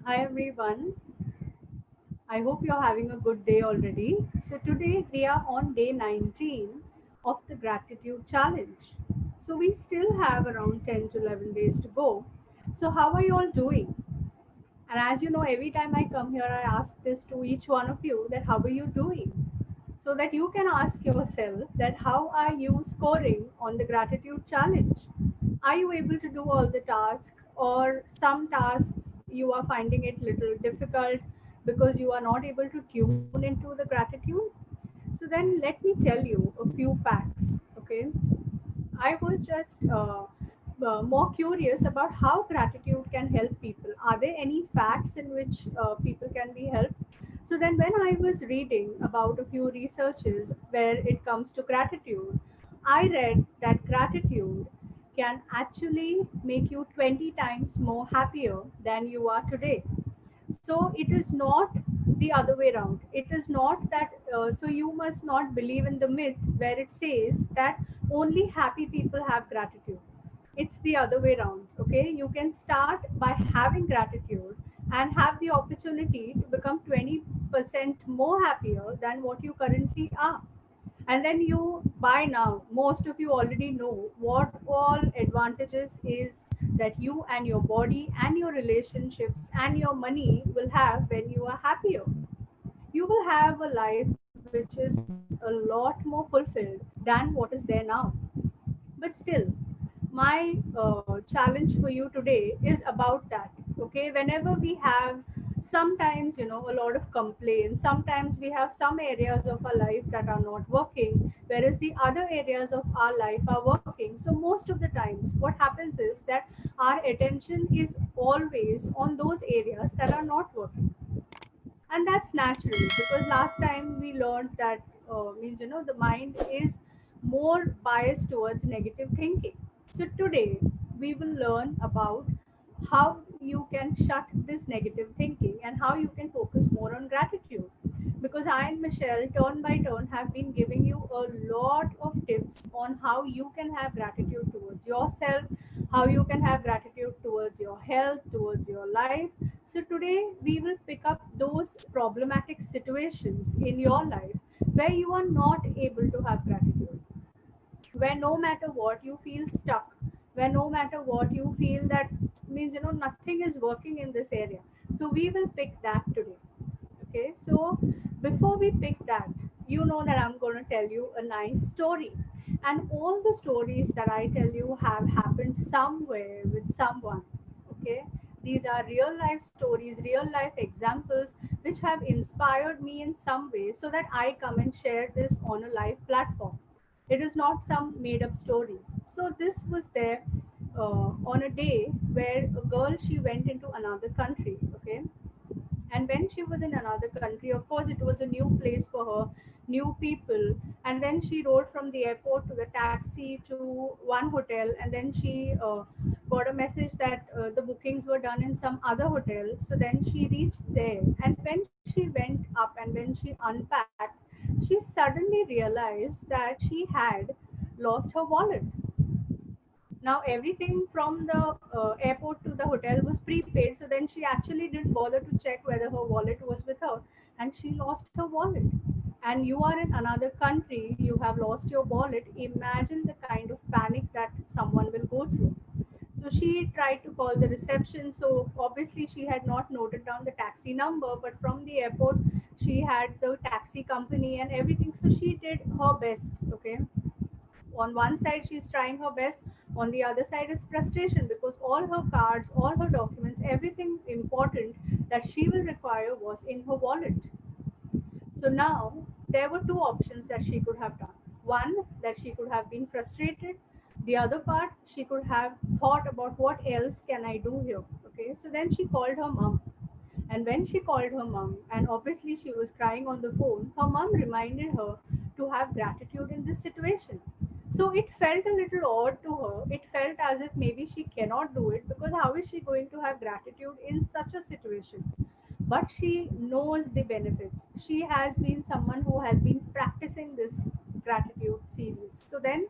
Hi everyone. I hope you're having a good day already. So today we are on day 19 of the gratitude challenge. So we still have around 10 to 11 days to go. So how are you all doing? And as you know, every time I come here, I ask this to each one of you that how are you doing? So that you can ask yourself that how are you scoring on the gratitude challenge? Are you able to do all the tasks, or some tasks you are finding it little difficult because you are not able to tune into the gratitude? So then let me tell you a few facts. Okay, I was just more curious about how gratitude can help people. Are there any facts in which people can be helped? So then, when I was reading about a few researches where it comes to gratitude, I read that gratitude can actually make you 20 times more happier than you are today. So it is not the other way around. It is not that, so you must not believe in the myth where it says that only happy people have gratitude. It's the other way around. Okay, you can start by having gratitude and have the opportunity to become 20% more happier than what you currently are. And then you, by now, most of you already know what all advantages is that you and your body and your relationships and your money will have when you are happier. You will have a life which is a lot more fulfilled than what is there now. But still, my challenge for you today is about that. Okay, whenever we have sometimes, a lot of complaints, sometimes we have some areas of our life that are not working, whereas the other areas of our life are working. So most of the times what happens is that our attention is always on those areas that are not working, and that's natural because last time we learned that means the mind is more biased towards negative thinking. So today we will learn about how you can shut this negative thinking and how you can focus more on gratitude, because I and Michelle turn by turn have been giving you a lot of tips on how you can have gratitude towards yourself, how you can have gratitude towards your health, towards your life. So today we will pick up those problematic situations in your life where you are not able to have gratitude, where no matter what you feel stuck, where no matter what you feel that means nothing is working in this area. So we will pick that today. Okay, so before we pick that, that I'm going to tell you a nice story. And all the stories that I tell you have happened somewhere with someone. Okay, these are real life stories, real life examples which have inspired me in some way so that I come and share this on a live platform. It is not some made up stories. So this was there on a day where a girl, she went into another country. Okay, and when she was in another country, of course, it was a new place for her, new people. And then she rode from the airport to the taxi to one hotel, and then she got a message that the bookings were done in some other hotel. So then she reached there, and when she went up and when she unpacked, she suddenly realized that she had lost her wallet. Now everything from the airport to the hotel was prepaid, so then she actually didn't bother to check whether her wallet was with her, and she lost her wallet. And you are in another country, you have lost your wallet. Imagine the kind of panic that someone will go through. So she tried to call the reception. So obviously she had not noted down the taxi number, but from the airport she had the taxi company and everything. So she did her best. Okay, on one side she's trying her best, on the other side is frustration because all her cards, all her documents, everything important that she will require was in her wallet. So now there were two options that she could have done. One, that she could have been frustrated. The other part, she could have thought about what else can I do here. Okay, so then she called her mom. And when she called her mom, and obviously she was crying on the phone, her mom reminded her to have gratitude in this situation. So it felt a little odd to her. It felt as if maybe she cannot do it because how is she going to have gratitude in such a situation? But she knows the benefits. She has been someone who has been practicing this gratitude series. So then,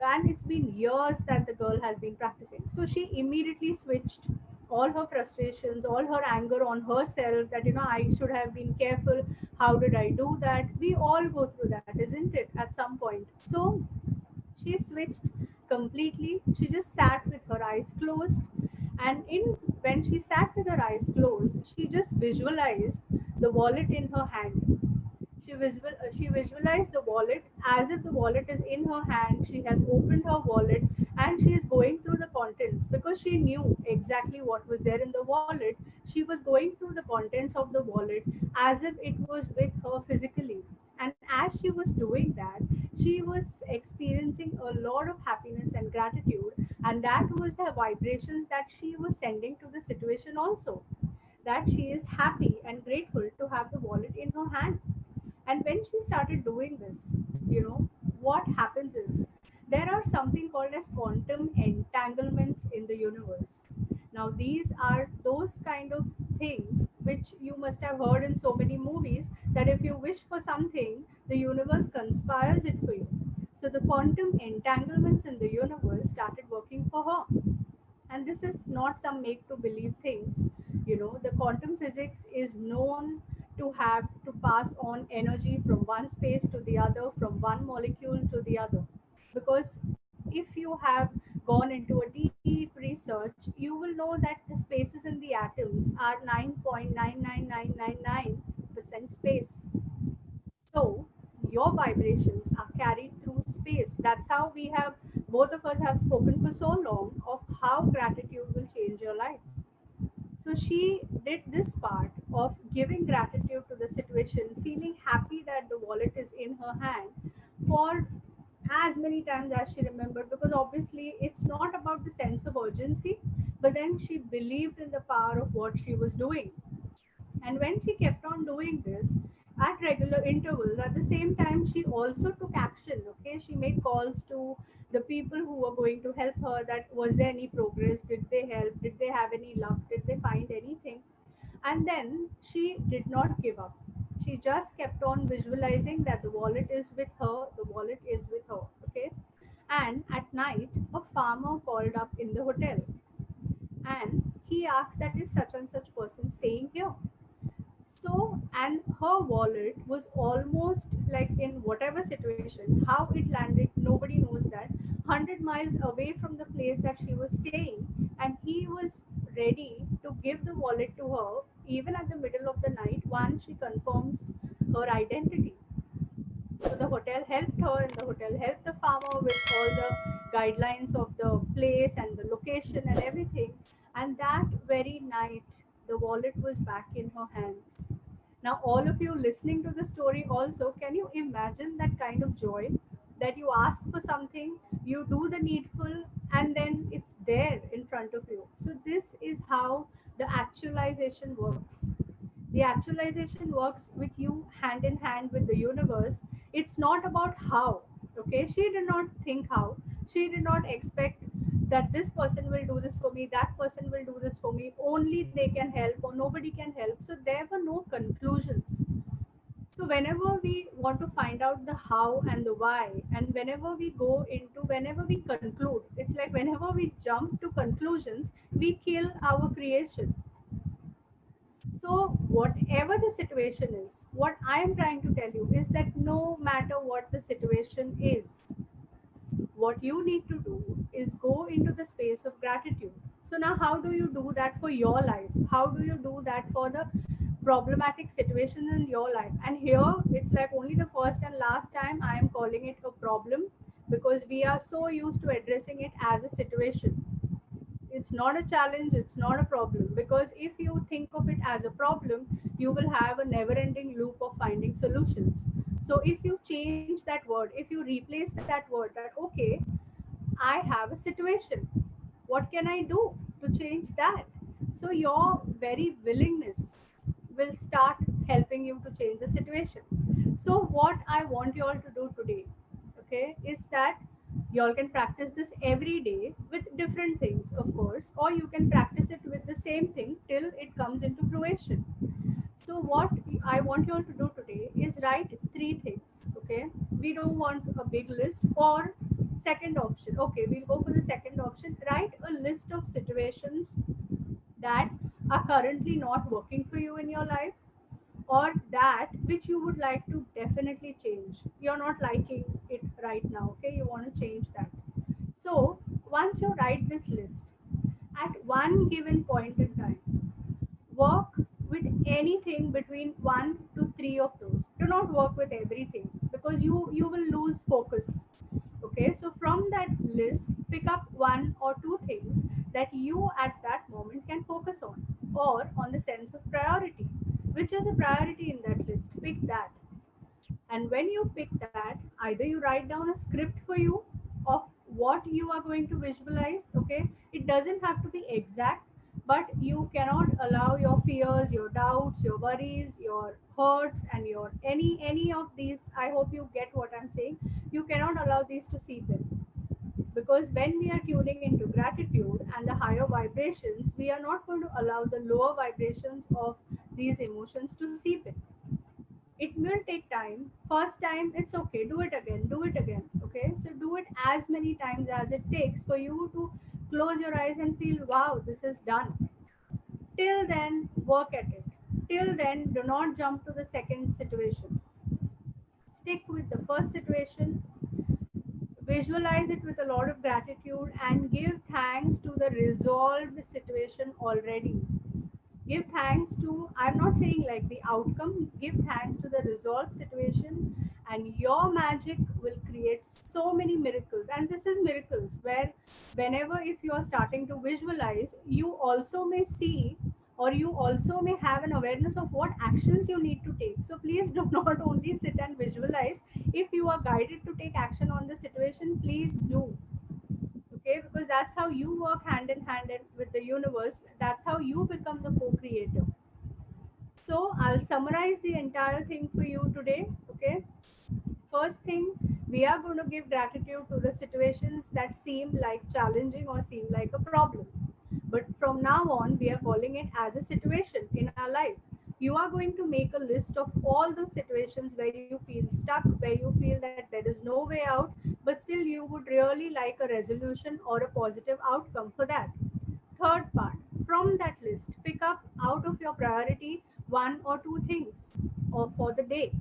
and it's been years that the girl has been practicing. So she immediately switched. all her frustrations, all her anger on herself, that I should have been careful, how did I do that. We all go through that, isn't it, at some point. So she switched completely. She just sat with her eyes closed, and in when she sat with her eyes closed, she just visualized the wallet in her hand. She visualized the wallet as if the wallet is in her hand. She has opened her wallet and she is going through the contents because she knew exactly what was there in the wallet. She was going through the contents of the wallet as if it was with her physically. And as she was doing that, she was experiencing a lot of happiness and gratitude. And that was the vibrations that she was sending to the situation also, that she is happy and grateful to have the wallet in her hand. And when she started doing this, what happens is there are something called as quantum entanglements in the universe. Now, these are those kind of things which you must have heard in so many movies, that if you wish for something, the universe conspires it for you. So, the quantum entanglements in the universe started working for her. And this is not some make to believe things. The quantum physics is known to have to pass on energy from one space to the other, from one molecule to the other. Because if you have gone into a deep research, you will know that the spaces in the atoms are 9.99999% space. So your vibrations are carried through space. That's how we have, both of us have spoken for so long of how gratitude will change your life. So she did this part of giving gratitude to the situation, feeling happy that the wallet is in her hand for as many times as she remembered, because obviously it's not about the sense of urgency, but then she believed in the power of what she was doing. And when she kept on doing this at regular intervals, at the same time, she also took action. Okay, she made calls to the people who were going to help her. That was there any progress? Did they help? Did they have any luck? Did they find anything? And then she did not give up. She just kept on visualizing that the wallet is with her. The wallet is with her. Okay, and at night, a farmer called up in the hotel, and he asked that is such and such person staying here. So, and her wallet was almost like, in whatever situation, how it landed, nobody knows that, 100 miles away from the place that she was staying. And he was ready to give the wallet to her even at the middle of the night once she confirms her identity. So the hotel helped her, and the hotel helped the farmer with all the guidelines of the place and the location and everything. And that very night, the wallet was back in her hands. Now, all of you listening to the story also, can you imagine that kind of joy, that you ask for something, you do the needful, and then it's there in front of you? So, this is how the actualization works. The actualization works with you hand in hand with the universe. It's not about how. Okay, she did not think how. She did not expect that this person will do this for me, that person will do this for me, only they can help or nobody can help. So there were no conclusions. So whenever we want to find out the how and the why, and whenever we conclude, it's like whenever we jump to conclusions, we kill our creation. So, whatever the situation is, what I am trying to tell you is that no matter what the situation is, what you need to do is go into the space of gratitude. So, now how do you do that for your life? How do you do that for the problematic situations in your life? And here it's like only the first and last time I am calling it a problem, because we are so used to addressing it as a situation. It's not a challenge, it's not a problem, because if you think of it as a problem, you will have a never ending loop of finding solutions. So if you change that word, if you replace that word, that okay, I have a situation, what can I do to change that? So your very willingness will start helping you to change the situation. So what I want you all to do today, okay, is that you all can practice this every day with different things, of course, or you can practice it with the same thing till it comes into fruition. So what I want you all to do today is write three things. Okay, we don't want a big list. Or second option, okay, we'll go for the second option. Write a list of situations currently not working for you in your life, or that which you would like to definitely change. You're not liking it right now, okay? You want to change that. So once you write this list, at one given point in time, work with anything between one to three of those. Do not work with everything, because you will lose focus. Okay, so from that list, pick up one or two things that you at that moment can focus on, or on the sense of priority. Which is a priority in that list? Pick that. And when you pick that, either you write down a script for you of what you are going to visualize. Okay, it doesn't have to be exact, but you cannot allow your fears, your doubts, your worries, your hurts, and your any of these. I hope you get what I'm saying. You cannot allow these to seep in, because when we are tuning into gratitude and the higher vibrations, we are not going to allow the lower vibrations of these emotions to seep in. It will take time. First time, it's okay. Do it again. Do it again. Okay. So do it as many times as it takes for you to close your eyes and feel, wow, this is done. Till then, work at it. Till then, do not jump to the second situation. Stick with the first situation, visualize it with a lot of gratitude, and give thanks to the resolved situation already. Give thanks to, I'm not saying like the outcome, give thanks to the resolved situation, and your magic will create so many miracles. And this is miracles where, whenever if you are starting to visualize, you also may see, or you also may have an awareness of what actions you need to take. So please do not only sit and visualize. If you are guided to take action on the situation, please do. Okay, because that's how you work hand in hand with the universe. That's how you become the co-creator. So I'll summarize the entire thing for you today. Okay, first thing, we are going to give gratitude to the situations that seem like challenging or seem like a problem. But from now on, we are calling it as a situation in our life. You are going to make a list of all those situations where you feel stuck, where you feel that there is no way out, but still you would really like a resolution or a positive outcome for that. Third part, from that list, pick up out of your priority one or two things or for the day.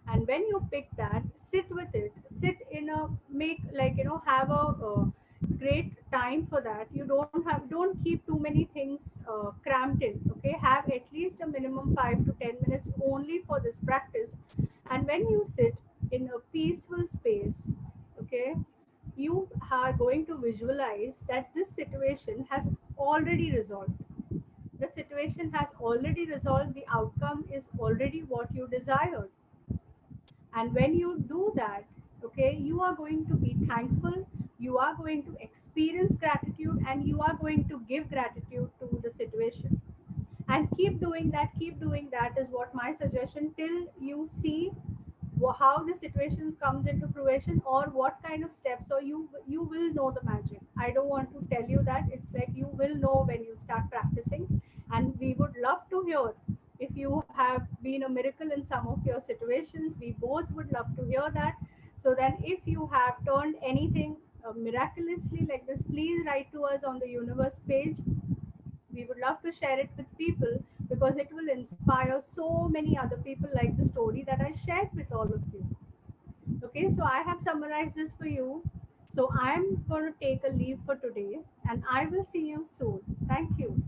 And when you pick that, sit with it, sit in a, make like, have a great time for that. You don't keep too many things cramped in. Okay, have at least a minimum 5 to 10 minutes only for this practice. And when you sit in a peaceful space, okay, you are going to visualize that this situation has already resolved. The situation has already resolved, the outcome is already what you desired. And when you do that, okay, you are going to be thankful, you are going to experience gratitude, and you are going to give gratitude to the situation. And keep doing that is what my suggestion, till you see how the situations comes into fruition, or what kind of steps, or you will know the magic. I don't want to tell you that. It's like you will know when you start practicing. And we would love to hear if you have been a miracle in some of your situations. We both would love to hear that. So then if you have turned anything miraculously like this, please write to us on the universe page. We would love to share it with people, because it will inspire so many other people like the story that I shared with all of you. Okay, so I have summarized this for you. So I'm going to take a leave for today, and I will see you soon. Thank you.